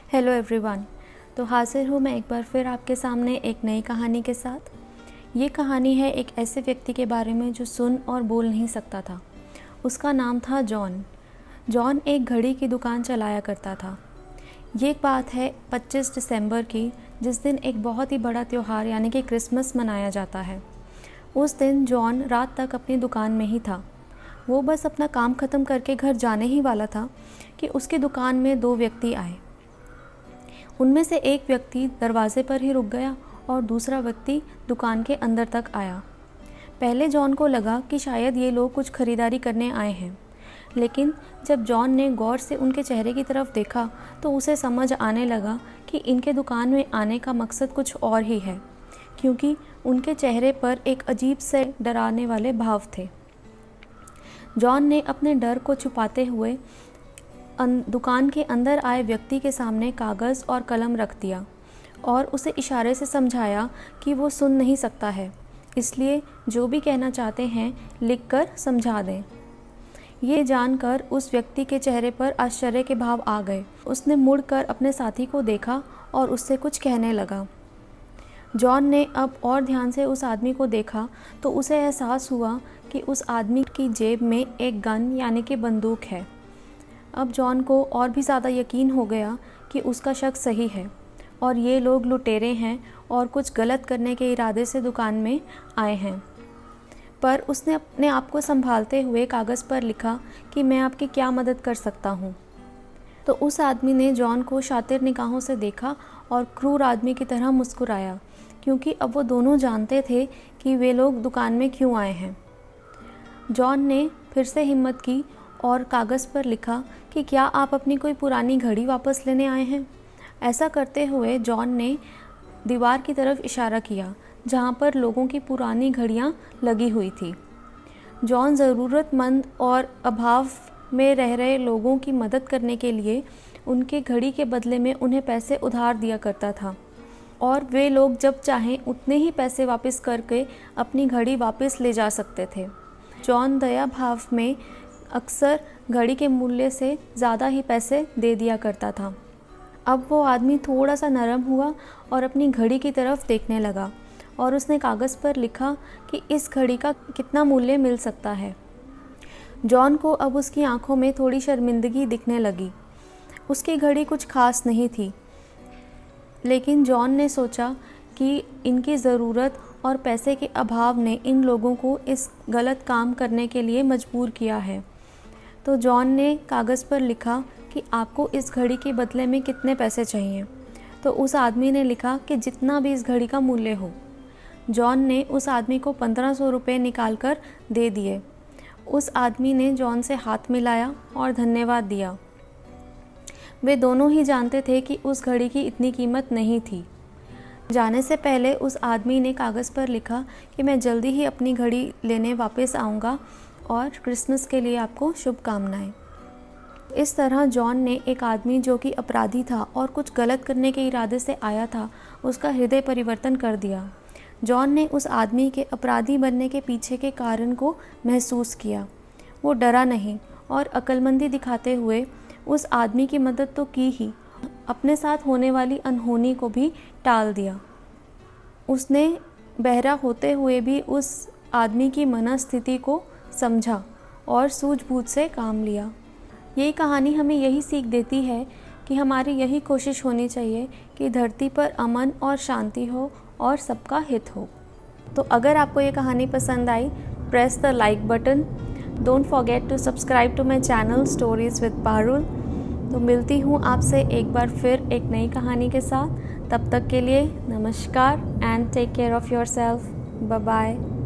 Hello everyone. तो हाजिर हूँ मैं एक बार फिर आपके सामने एक नई कहानी के साथ। ये कहानी है एक ऐसे व्यक्ति के बारे में जो सुन और बोल नहीं सकता था। उसका नाम था जॉन। जॉन एक घड़ी की दुकान चलाया करता था। ये बात है 25 दिसंबर की, जिस दिन एक बहुत ही बड़ा त्यौहार यानी कि क्रिसमस मनाया जाता है। उस दिन जॉन रात तक अपनी दुकान में ही था। वो बस अपना काम ख़त्म करके घर जाने ही वाला था कि उसकी दुकान में दो व्यक्ति आए। उनमें से एक व्यक्ति दरवाजे पर ही रुक गया और दूसरा व्यक्ति दुकान के अंदर तक आया। पहले जॉन को लगा कि शायद ये लोग कुछ खरीदारी करने आए हैं, लेकिन जब जॉन ने गौर से उनके चेहरे की तरफ देखा तो उसे समझ आने लगा कि इनके दुकान में आने का मकसद कुछ और ही है, क्योंकि उनके चेहरे पर एक अजीब से डराने वाले भाव थे। जॉन ने अपने डर को छुपाते हुए दुकान के अंदर आए व्यक्ति के सामने कागज़ और कलम रख दिया और उसे इशारे से समझाया कि वो सुन नहीं सकता है, इसलिए जो भी कहना चाहते हैं लिखकर समझा दें। ये जानकर उस व्यक्ति के चेहरे पर आश्चर्य के भाव आ गए। उसने मुड़कर अपने साथी को देखा और उससे कुछ कहने लगा। जॉन ने अब और ध्यान से उस आदमी को देखा तो उसे एहसास हुआ कि उस आदमी की जेब में एक गन यानी कि बंदूक है। अब जॉन को और भी ज़्यादा यकीन हो गया कि उसका शक सही है और ये लोग लुटेरे हैं और कुछ गलत करने के इरादे से दुकान में आए हैं। पर उसने अपने आप को संभालते हुए कागज़ पर लिखा कि मैं आपकी क्या मदद कर सकता हूँ। तो उस आदमी ने जॉन को शातिर निगाहों से देखा और क्रूर आदमी की तरह मुस्कुराया, क्योंकि अब वो दोनों जानते थे कि वे लोग दुकान में क्यों आए हैं। जॉन ने फिर से हिम्मत की और कागज़ पर लिखा कि क्या आप अपनी कोई पुरानी घड़ी वापस लेने आए हैं। ऐसा करते हुए जॉन ने दीवार की तरफ इशारा किया जहाँ पर लोगों की पुरानी घड़ियाँ लगी हुई थी। जॉन ज़रूरतमंद और अभाव में रह रहे लोगों की मदद करने के लिए उनके घड़ी के बदले में उन्हें पैसे उधार दिया करता था और वे लोग जब चाहें उतने ही पैसे वापस करके अपनी घड़ी वापस ले जा सकते थे। जॉन दया भाव में अक्सर घड़ी के मूल्य से ज़्यादा ही पैसे दे दिया करता था। अब वो आदमी थोड़ा सा नरम हुआ और अपनी घड़ी की तरफ देखने लगा और उसने कागज़ पर लिखा कि इस घड़ी का कितना मूल्य मिल सकता है। जॉन को अब उसकी आंखों में थोड़ी शर्मिंदगी दिखने लगी। उसकी घड़ी कुछ खास नहीं थी, लेकिन जॉन ने सोचा कि इनकी ज़रूरत और पैसे के अभाव ने इन लोगों को इस गलत काम करने के लिए मजबूर किया है। तो जॉन ने कागज़ पर लिखा कि आपको इस घड़ी के बदले में कितने पैसे चाहिए। तो उस आदमी ने लिखा कि जितना भी इस घड़ी का मूल्य हो। जॉन ने उस आदमी को 1500 रुपये निकाल कर दे दिए। उस आदमी ने जॉन से हाथ मिलाया और धन्यवाद दिया। वे दोनों ही जानते थे कि उस घड़ी की इतनी कीमत नहीं थी। जाने से पहले उस आदमी ने कागज़ पर लिखा कि मैं जल्दी ही अपनी घड़ी लेने वापस आऊँगा और क्रिसमस के लिए आपको शुभकामनाएं। इस तरह जॉन ने एक आदमी जो कि अपराधी था और कुछ गलत करने के इरादे से आया था, उसका हृदय परिवर्तन कर दिया। जॉन ने उस आदमी के अपराधी बनने के पीछे के कारण को महसूस किया। वो डरा नहीं और अक्लमंदी दिखाते हुए उस आदमी की मदद तो की ही, अपने साथ होने वाली अनहोनी को भी टाल दिया। उसने बहरा होते हुए भी उस आदमी की मनस्थिति को समझा और सूझबूझ से काम लिया। ये कहानी हमें यही सीख देती है कि हमारी यही कोशिश होनी चाहिए कि धरती पर अमन और शांति हो और सबका हित हो। तो अगर आपको ये कहानी पसंद आई, press the like button. Don't forget to subscribe to my channel stories with Parul. तो मिलती हूँ आपसे एक बार फिर एक नई कहानी के साथ। तब तक के लिए नमस्कार and take care of yourself. Bye bye.